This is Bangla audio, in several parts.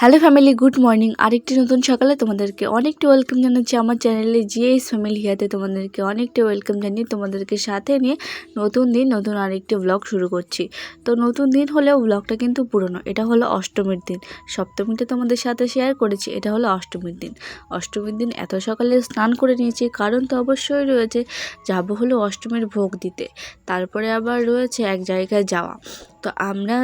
Hello family, good morning. আরেকটি নতুন সকালে তোমাদেরকে অনেকটা ওয়েলকাম জানাচ্ছি আমার চ্যানেলে জিএস ফ্যামিলি হিয়াতে। তোমাদেরকে অনেকটা ওয়েলকাম জানিয়ে তোমাদেরকে সাথে নিয়ে নতুন দিন নতুন আরেকটি ব্লগ শুরু করছি। তো নতুন দিন হলেও ব্লগটা কিন্তু পুরনো। এটা হলো অষ্টমীর দিন। সপ্তমীতে তোমাদের সাথে শেয়ার করেছি, এটা হলো অষ্টমীর দিন। অষ্টমীর দিন এত সকালে স্নান করে নিয়েছি, কারণ তো অবশ্যই রয়েছে যাবো হলো অষ্টমীর ভোগ দিতে। তারপরে আবার রয়েছে এক জায়গায় যাওয়া। তো আমরা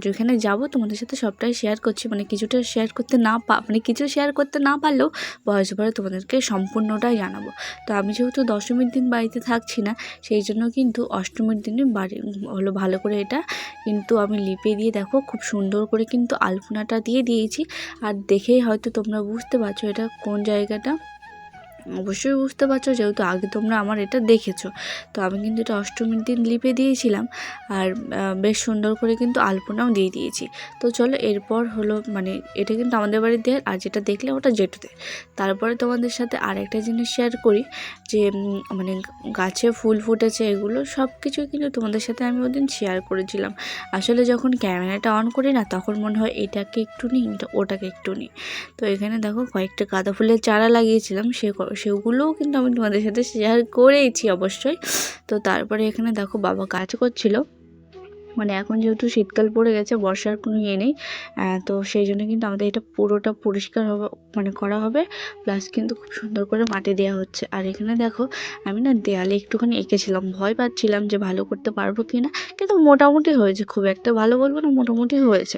যেখানে যাব তোমাদের সাথে সবটাই শেয়ার করছি, কিছুটা শেয়ার করতে কিছু শেয়ার করতে না পারলেও ভয়েস ওভারে তোমাদেরকে সম্পূর্ণটাই জানাবো। তো আমি যেহেতু দশমীর দিন বাড়িতে থাকছি না, সেই জন্য কিন্তু অষ্টমীর দিনে বাড়ি হলো ভালো করে এটা কিন্তু আমি লিপে দিয়ে দেখো খুব সুন্দর করে কিন্তু আলপনাটা দিয়ে দিয়েছি। আর দেখেই হয়তো তোমরা বুঝতে পারছো এটা কোন জায়গাটা, অবশ্যই বুঝতে পারছো যেহেতু আগে তোমরা আমার এটা দেখেছো। তো আমি কিন্তু এটা অষ্টমীর দিন লিপে দিয়েছিলাম, আর বেশ সুন্দর করে কিন্তু আলপনাও দিয়ে দিয়েছি। তো চলো এরপর হলো এটা কিন্তু আমাদের বাড়ির দেয়াল, আর যেটা দেখলে ওটা জেঠুদের। তারপরে তোমাদের সাথে আর একটা জিনিস শেয়ার করি যে গাছে ফুল ফুটেছে, এগুলো সব কিছুই কিন্তু তোমাদের সাথে আমি ওদিন শেয়ার করেছিলাম। আসলে যখন ক্যামেরাটা অন করি না, তখন মনে হয় এটাকে একটু নিই, ওটাকে একটু নিই। তো এখানে দেখো কয়েকটা গাঁদা ফুলের চারা লাগিয়েছিলাম, সেগুলোও কিন্তু আমি তোমাদের সাথে শেয়ার করেইছি অবশ্যই। তো তারপরে এখানে দেখো বাবা কাজ করছিল, এখন যেহেতু শীতকাল পড়ে গেছে, বর্ষার কোনো ইয়ে নেই, তো সেই জন্য কিন্তু আমাদের এটা পুরোটা পরিষ্কার হবে করা হবে, প্লাস কিন্তু খুব সুন্দর করে মাটি দেওয়া হচ্ছে। আর এখানে দেখো আমি না দেয়ালে একটুখানি এঁকেছিলাম, ভয় পাচ্ছিলাম যে ভালো করতে পারবো কি না, কিন্তু মোটামুটি হয়েছে, খুব একটা ভালো বলবো না, মোটামুটি হয়েছে।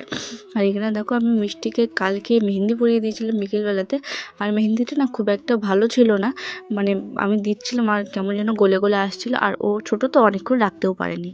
আর এখানে দেখো আমি মিষ্টিকে কালকে মেহেন্দি পরিয়ে দিয়েছিলাম বিকেলবেলাতে, আর মেহেন্দিটা না খুব একটা ভালো ছিল না, আমি দিচ্ছিলাম আর কেমন যেন গলে গলে আসছিল, আর ও ছোটো তো অনেকক্ষণ রাখতেও পারেনি।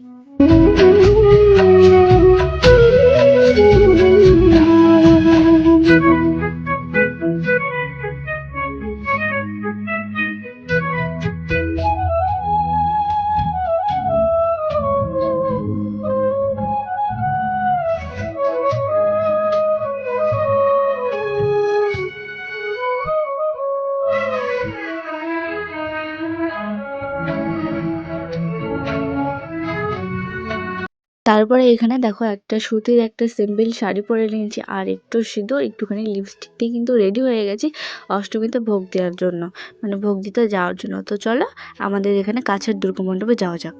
তারপরে এখানে দেখো একটা সুতির একটা সিম্পল শাড়ি পরে নিয়েছি, আর একটু সিঁদুর একটুখানি লিপস্টিক দিয়ে কিন্তু রেডি হয়ে গেছি অষ্টমীতে ভোগ দেওয়ার জন্য, ভোগ দিতে যাওয়ার জন্য। তো চলো আমাদের এখানে কাছের দুর্গা মণ্ডপে যাওয়া যাক।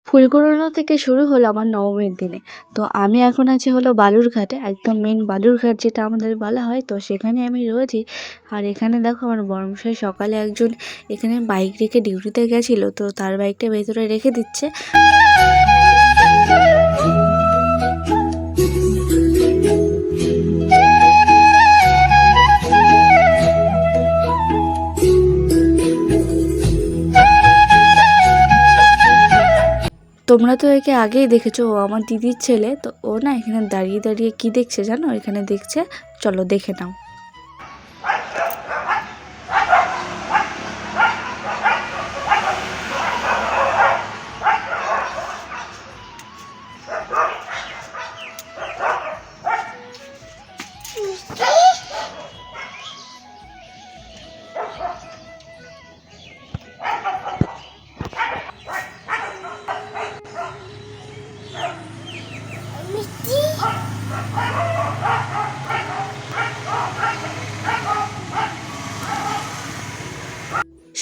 ফুল কুড়ানো থেকে শুরু হলো আমার নবমীর দিনে। তো আমি এখন আছি হলো বালুরঘাটে, একদম মেন বালুরঘাট যেটা আমাদের বলা হয়, তো সেখানে আমি রয়েছি। আর এখানে দেখো আমার বড়মশাই সকালে একজন এখানে বাইক রেখে ডিউটিতে গেছিলো, তো তার বাইকটা ভেতরে রেখে দিচ্ছে। তোমরা তো একে আগেই দেখেছো, ও আমার দিদির ছেলে। তো ও না এখানে দাঁড়িয়ে দাঁড়িয়ে কি দেখছে জানো, এখানে দেখছে, চলো দেখে নাও।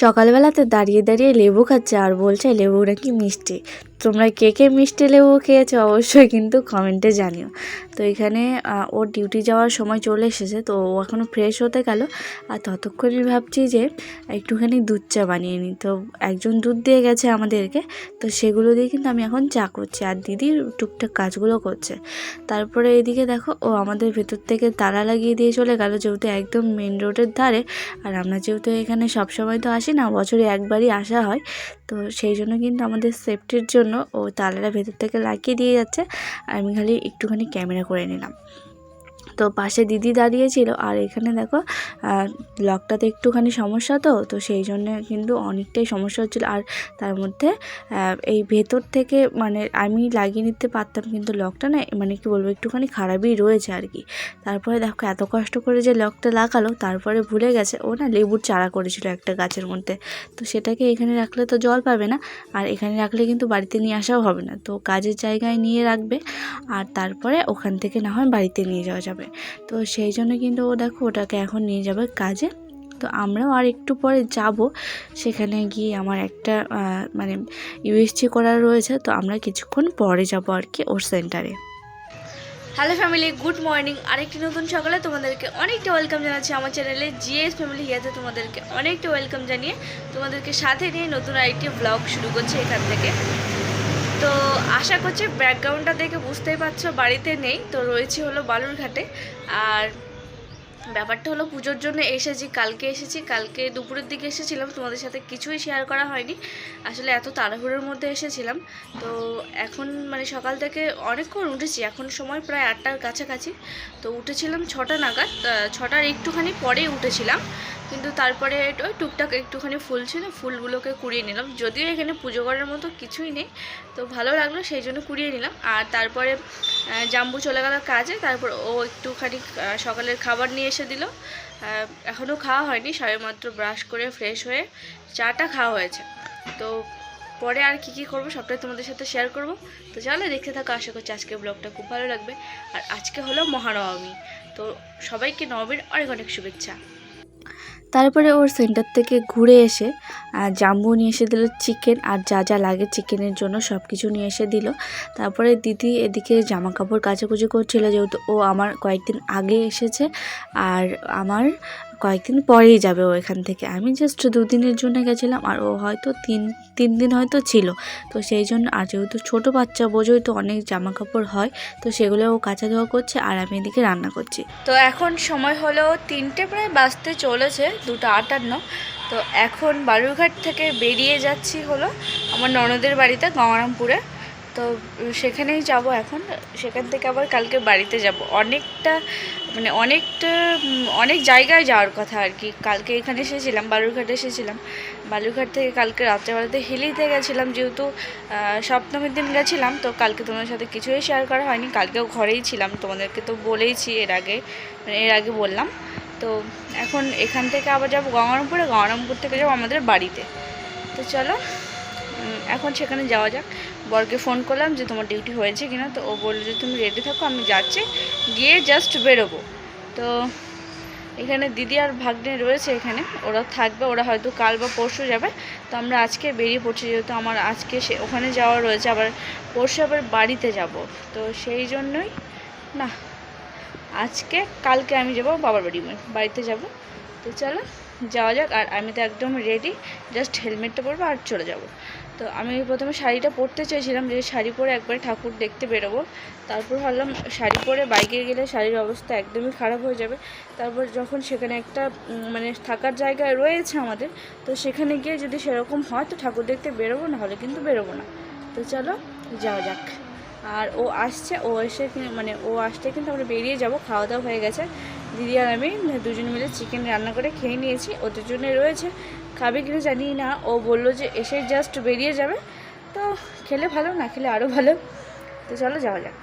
সকালবেলাতে দাঁড়িয়ে দাঁড়িয়ে লেবু খাচ্ছে, আর বলছে লেবু নাকি মিষ্টি। তোমরা কে কে মিষ্টি লেবু খেয়েছো অবশ্যই কিন্তু কমেন্টে জানিও। তো এখানে ওর ডিউটি যাওয়ার সময় চলে এসেছে, তো ও এখনও ফ্রেশ হতে গেল। আর ততক্ষণে ভাবছি যে একটুখানি দুধ চা বানিয়ে নিই। তো একজন দুধ দিয়ে গেছে আমাদেরকে, তো সেগুলো দিয়ে কিন্তু আমি এখন চা করছি আর দিদি টুকটাক কাজগুলো করছে। তারপরে এদিকে দেখো ও আমাদের ভেতর থেকে তালা লাগিয়ে দিয়ে চলে গেল, যেহেতু একদম মেন রোডের ধারে। আর আমরা যেহেতু এখানে সবসময় তো আসি না, বছরে একবারই আসা হয়, তো সেই জন্য কিন্তু আমাদের সেফটির জন্য ও তালাটা ভেতর থেকে লাগিয়ে দিয়ে যাচ্ছে। আর আমি খালি একটুখানি ক্যামেরা করে নিলাম। তো পাশে দিদি দাঁড়িয়েছিল। আর এখানে দেখো লকটাতে একটুখানি সমস্যা, তো সেই জন্য কিন্তু অনেকটাই সমস্যা হচ্ছিলো। আর তার মধ্যে এই ভেতর থেকে মানে আমি লাগিয়ে নিতে পারতাম, কিন্তু লকটা না মানে কি বলবো একটুখানি খারাপই রয়েছে আর কি। তারপরে দেখো এত কষ্ট করে যে লকটা লাগালো, তারপরে ভুলে গেছে ও না লেবুর চারা করেছিল একটা গাছের মধ্যে। তো সেটাকে এখানে রাখলে তো জল পাবে না, আর এখানে রাখলে কিন্তু বাড়িতে নিয়ে আসাও হবে না। তো কাজের জায়গায় নিয়ে রাখবে, আর তারপরে ওখান থেকে না হয় বাড়িতে নিয়ে যাওয়া যাবে। তো সেই জন্য কিন্তু ও দেখো ওটাকে এখন নিয়ে যাবে কাজে। তো আমরাও আর একটু পরে যাব, সেখানে গিয়ে আমার একটা মানে ইউএসজি করার রয়েছে, তো আমরা কিছুক্ষণ পরে যাব আর কি ওর সেন্টারে। Hello family, good morning. আরেকটি নতুন সকালে তোমাদেরকে অনেকটা ওয়েলকাম জানাচ্ছি আমার চ্যানেলে জিএস ফ্যামিলি হিয়াতে। তোমাদেরকে অনেকটা ওয়েলকাম জানিয়ে তোমাদেরকে সাথে নিয়ে নতুন আরেকটি ব্লগ শুরু করছি এখান থেকে। তো আশা করছি ব্যাকগ্রাউন্ডটা দেখে বুঝতেই পারছো বাড়িতে নেই, তো রয়েছি হলো বালুরঘাটে। আর ব্যাপারটা হলো পুজোর জন্য এসেছি, কালকে দুপুরের দিকে এসেছিলাম, তোমাদের সাথে কিছুই শেয়ার করা হয়নি আসলে, এত তাড়াহুড়োর মধ্যে এসেছিলাম। তো এখন মানে সকাল থেকে অনেকক্ষণ উঠেছি, এখন সময় প্রায় 8টার কাছাকাছি। তো উঠেছিলাম 6টা নাগাদ, 6টার একটুখানি পরেই উঠেছিলাম। কিন্তু তারপরে ওই টুকটাক একটুখানি ফুল ছিল, ফুলগুলোকে কুড়িয়ে নিলাম। যদিও এখানে পুজো করার মতো কিছুই নেই, তো ভালো লাগলো সেই জন্য কুড়িয়ে নিলাম। আর তারপরে জাম্বু চলে গেল কাজে। তারপর ও একটুখানি সকালের খাবার নিয়ে এসে দিল। এখনও খাওয়া হয়নি, সবেমাত্র ব্রাশ করে ফ্রেশ হয়ে চাটা খাওয়া হয়েছে। তো পরে আর কি করবো সবটাই তোমাদের সাথে শেয়ার করব। তো চলো দেখতে থাকো, আশা করছি আজকের ব্লগটা খুব ভালো লাগবে। আর আজকে হলো মহানবমী, তো সবাইকে নবমীর অনেক অনেক শুভেচ্ছা। তারপরে ওর সেন্টার থেকে ঘুরে এসে জাম্বু নিয়ে এসে দিল চিকেন, আর যা যা লাগে চিকেনের জন্য সব কিছু নিয়ে এসে দিল। তারপরে দিদি এদিকে জামা কাপড় কাচাকুচি করছিল, যেহেতু ও আমার কয়েকদিন আগে এসেছে আর আমার কয়েকদিন পরেই যাবে ও এখান থেকে। আমি জাস্ট 2 দিনের জন্য গেছিলাম, আর ও হয়তো তিন দিন হয়তো ছিল। তো সেই জন্য, আর যেহেতু ছোটো বাচ্চা বোঝোই তো অনেক জামা কাপড় হয়, তো সেগুলো ও কাচা ধোয়া করছে আর আমি এদিকে রান্না করছি। তো এখন সময় হলো 3টে প্রায় বাজতে চলেছে, 2:58। তো এখন বালুরঘাট থেকে বেরিয়ে যাচ্ছি হলো আমার ননদের বাড়িতে গঙ্গারামপুরে। তো সেখানেই যাব এখন, সেখান থেকে আবার কালকে বাড়িতে যাব। অনেক জায়গায় যাওয়ার কথা আর কি। কালকে এখানে এসেছিলাম, বালুরঘাটে এসেছিলাম, বালুরঘাট থেকে কালকে রাত্রেবেলাতে হিলিতে গেছিলাম, যেহেতু সপ্তমীর দিন গেছিলাম। তো কালকে তোমাদের সাথে কিছুই শেয়ার করা হয়নি, কালকেও ঘরেই ছিলাম, তোমাদেরকে তো বলেইছি এর আগে বললাম। তো এখন এখান থেকে আবার যাবো গঙ্গারামপুর থেকে যাবো আমাদের বাড়িতে। তো চলো এখন সেখানে যাওয়া যাক। বরকে ফোন করলাম যে তোমার ডিউটি হয়েছে কিনা, তো ও বললো যে তুমি রেডি থাকো, আমি যাচ্ছি, গিয়ে জাস্ট বেরোবো। তো এখানে দিদি আর ভাগ্নে রয়েছে, এখানে ওরা থাকবে, ওরা হয়তো কাল বা পরশু যাবে। তো আমরা আজকে বেরিয়ে পড়ছি, যেহেতু আমার আজকে ওখানে যাওয়া রয়েছে, আবার পরশু আবার বাড়িতে যাব। তো সেই জন্যই না, কালকে আমি যাবো বাবার বাড়িতে যাব। তো চলো যাওয়া যাক। আর আমি তো একদম রেডি, জাস্ট হেলমেটটা পরবো আর চলে যাব। তো আমি প্রথমে শাড়িটা পরতে চাইছিলাম, যে শাড়ি পরে একবার ঠাকুর দেখতে বেরোবো। তারপর ভাবলাম শাড়ি পরে বাইকে গেলে শাড়ির অবস্থা একদমই খারাপ হয়ে যাবে। তারপর যখন সেখানে একটা মানে থাকার জায়গা রয়েছে আমাদের, তো সেখানে গিয়ে যদি সেরকম হয় তো ঠাকুর দেখতে বেরোবো, না হলে কিন্তু বেরোবো না। তো চলো যাওয়া যাক। আর ও আসতে কিন্তু আমরা বেরিয়ে যাব। খাওয়া দাওয়া হয়ে গেছে, দিদি আর আমি দুজন মিলে চিকেন রান্না করে খেয়ে নিয়েছি। ওদের জন্য রয়েছে, খাবে কিনা জানি না, ও বললো যে এসে জাস্ট বেরিয়ে যাবে। তো খেলে ভালো, না খেলে আরও ভালো। তো চলো যাওয়া যাক।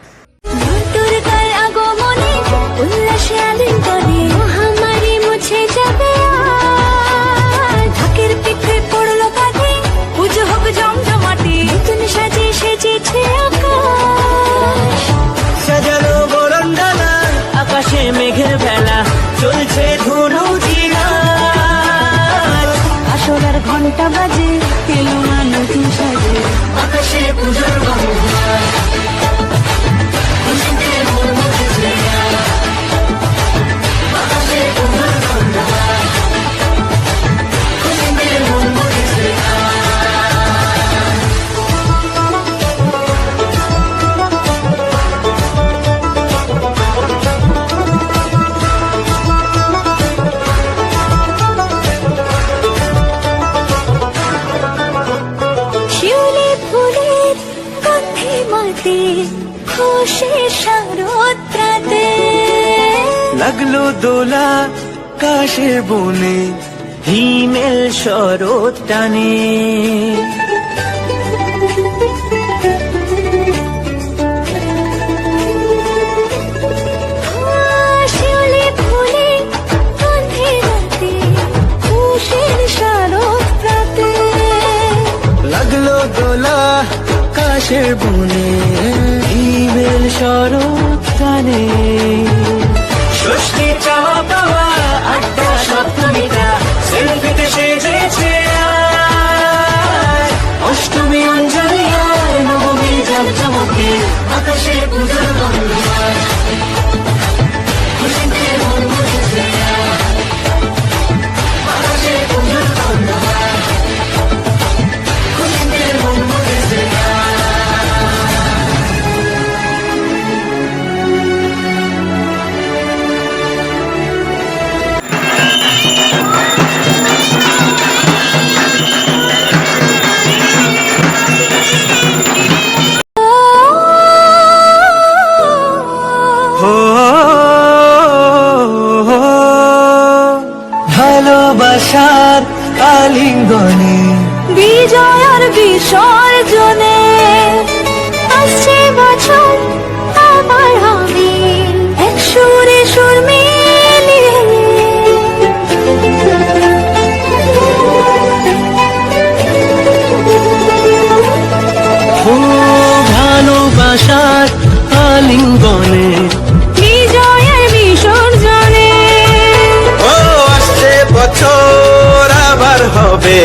মেঘের বেলা চলছে ধুনু জিনা, আসরের ঘন্টা বাজে এলো মানুষ সাজে। আকাশে পুজোর গন্ধ খুশিতে মন মুখেছে আকাশে পুজোর গন্ধ খুশিতে মন মুখেছে শিউলি ফুলের গন্ধে মাতে খুশি শারদ প্রাতে লাগলো দোলা কাশের বনে হিমেল শরৎ টানে শিউলি ফুলের গন্ধে মাতে খুশির শারদ প্রাতে লাগলো দোলা কাশের বনে হিমেল শরৎ টানে ষষ্ঠী চাওয়া পাওয়া আড্ডা সপ্তমীটা সেলফিতে সেজেছে আজ। অষ্টমী অঞ্জলি আর নবমী জাকজমকে আকাশে পুজোর গন্ধ খুশিতে মন মুখেছে আকাশে পুজোর গন্ধ খুশিতে মন মুখেছে ভালোবাসার আলিঙ্গনে বিজয় আর বিসর্জনে আসছে বছর আবার হবে এক সুরে সুর মিলিয়ে ও ভালোবাসার আলিঙ্গনে বিজয় আর বিসর্জনে ও আসছে বছর আবার হবে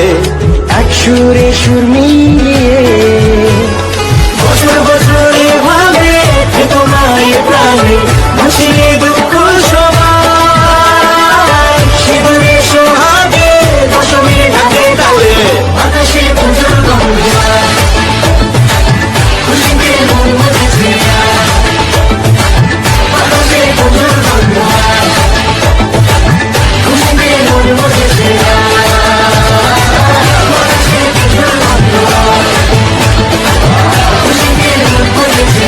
এক সুরে সুর মিলিয়ে বছর বছর এভাবে থেকো মায়ের প্রাণে ভাসিয়ে দুঃখ সবাই সিঁদুরে সোহাগে দশমীর ঢাকে তালে আকাশে পুজোর গন্ধ খুশিতে মন মুখেছে আকাশে পুজোর গন্ধ খুশিতে মন মুখেছে আকাশে পুজোর গন্ধ খুশিতে মন মুখেছে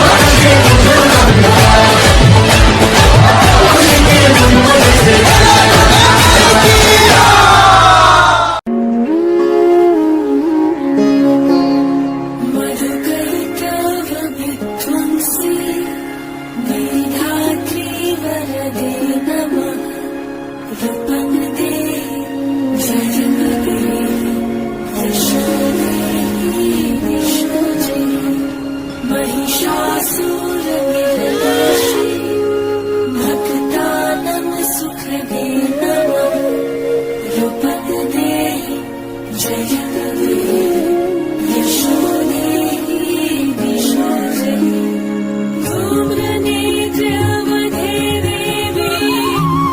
আকাশে পুজোর গন্ধ খুশিতে মন মুখেছে मधुकैटवविध्वंसी मेधात्री वरदे नमः रूपङ्गदे जयमदे यशोदेहि विष्णुजे महिषासुरनिर्नाशि भक्तानां सुखदे नमः रूपङ्गदे जयमदे यशोदेहि विष्णुजे धूम्रनेत्रवधे देवी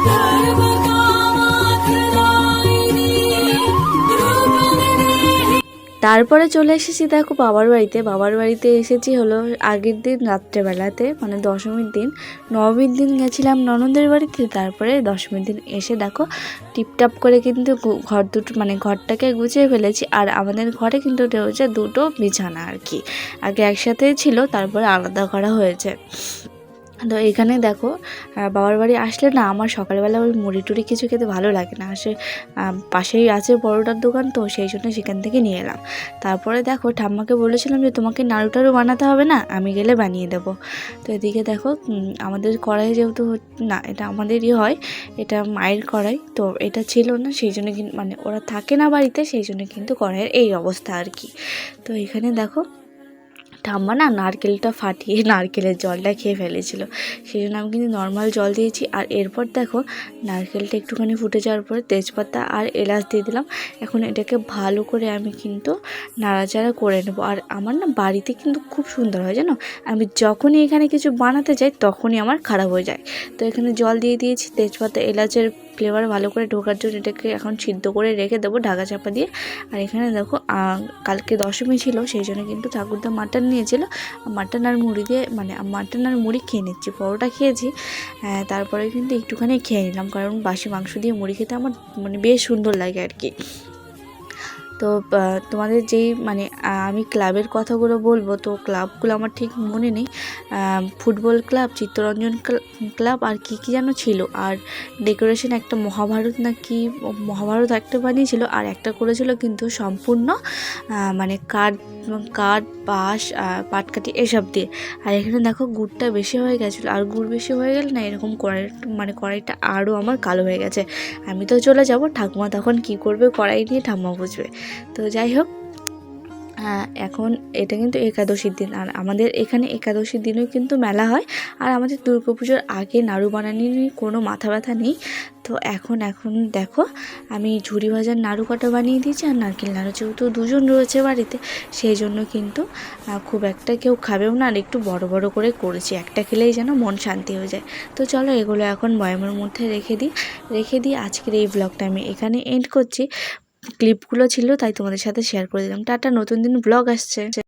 सर्वकामार्थदायिनी रूपङ्गदे তারপরে চলে এসেছি দেখো বাবার বাড়িতে এসেছি হলো আগের দিন রাত্রেবেলাতে, মানে দশমীর দিন। নবমীর দিন গেছিলাম ননদের বাড়িতে, তারপরে দশমীর দিন এসে দেখো টিপটাপ করে কিন্তু ঘর দুটো মানে ঘরটাকে গুছিয়ে ফেলেছি। আর আমাদের ঘরে কিন্তু রয়েছে দুটো বিছানা আর কি, আগে একসাথেই ছিল তারপরে আলাদা করা হয়েছে। তো এখানে দেখো বাবার বাড়ি আসলে না আমার সকালবেলা ওই মুড়ি টুড়ি কিছু খেতে ভালো লাগে না, পাশেই আছে পরোটার দোকান, তো সেই জন্য সেখান থেকে নিয়ে এলাম। তারপরে দেখো ঠাম্মাকে বলেছিলাম যে তোমাকে নাড়ু টাড়ু বানাতে হবে না, আমি গেলে বানিয়ে দেবো। তো এদিকে দেখো আমাদের কড়াই যেহেতু না এটা আমাদেরই হয়, এটা মায়ের কড়াই, তো এটা ছিল না সেই জন্য মানে ওরা থাকে না বাড়িতে, সেই জন্য কিন্তু কড়াইয়ের এই অবস্থা আর কি। তো এখানে দেখো ঠাম্মা না নারকেলটা ফাটিয়ে নারকেলের জলটা খেয়ে ফেলেছিল, সেই জন্য আমি কিন্তু নর্মাল জল দিয়েছি। আর এরপর দেখো নারকেলটা একটুখানি ফুটে যাওয়ার পরে তেজপাতা আর এলাচ দিয়ে দিলাম। এখন এটাকে ভালো করে আমি কিন্তু নাড়াচাড়া করে নেবো। আর আমার না বাড়িতে কিন্তু খুব সুন্দর হয় জানো, আমি যখনই এখানে কিছু বানাতে যাই তখনই আমার খারাপ হয়ে যায়। তো এখানে জল দিয়ে দিয়েছি, তেজপাতা এলাচের ফ্লেভার ভালো করে ঢোকার জন্য এটাকে এখন সিদ্ধ করে রেখে দেবো ঢাকা চাপা দিয়ে। আর এখানে দেখো কালকে দশমী ছিল, সেই জন্য কিন্তু ঠাকুরদা মাটন নিয়েছিল। মাটন আর মুড়ি দিয়ে মানে মাটন আর মুড়ি খেয়ে নিচ্ছি, পরোটা খেয়েছি তারপরে কিন্তু একটুখানি খেয়ে নিলাম, কারণ বাসি মাংস দিয়ে মুড়ি খেতে আমার মানে বেশ সুন্দর লাগে আর কি। তো তোমাদের যেই মানে আমি ক্লাবের কথাগুলো বলবো, তো ক্লাবগুলো আমার ঠিক মনে নেই, ফুটবল ক্লাব, চিত্তরঞ্জন ক্লাব আর কি কি যেন ছিল। আর ডেকোরেশন একটা মহাভারত না কি মহাভারত একটা বানিয়েছিল, আর একটা করেছিল কিন্তু সম্পূর্ণ মানে কাঠ বাঁশ পাটকাঠি এসব দিয়ে। আর এখানে দেখো গুড়টা বেশি হয়ে গেছিলো, আর গুড় বেশি হয়ে গেলে না এরকম কড়াইটা আরও আমার কালো হয়ে গেছে। আমি তো চলে যাব, ঠাকুমা তখন কি করবে কড়াই নিয়ে ঠাম্মা বুঝবে। তো যাই হোক, এখন এটা কিন্তু একাদশীর দিন, আর আমাদের এখানে একাদশীর দিনও কিন্তু মেলা হয়। আর আমাদের দুর্গাপুজোর আগে নাড়ু বানানি নিয়ে কোনো মাথা ব্যথা নেই। তো এখন দেখো আমি ঝুড়ি ভাজার নাড়ু কাটা বানিয়ে দিয়েছি, আর নারকেল নাড়ু, যেহেতু দুজন রয়েছে বাড়িতে সেই জন্য কিন্তু খুব একটা কেউ খাবেও না, আর একটু বড় বড় করে করেছি, একটা খেলেই যেন মন শান্তি হয়ে যায়। তো চলো এগুলো এখন বয়ামের মধ্যে রেখে দিই। আজকের এই ব্লগটা আমি এখানে এন্ড করছি। ক্লিপগুলো ছিল তাই তোমাদের সাথে শেয়ার করে দিলাম। টাটা, নতুন দিন ব্লগ আসছে।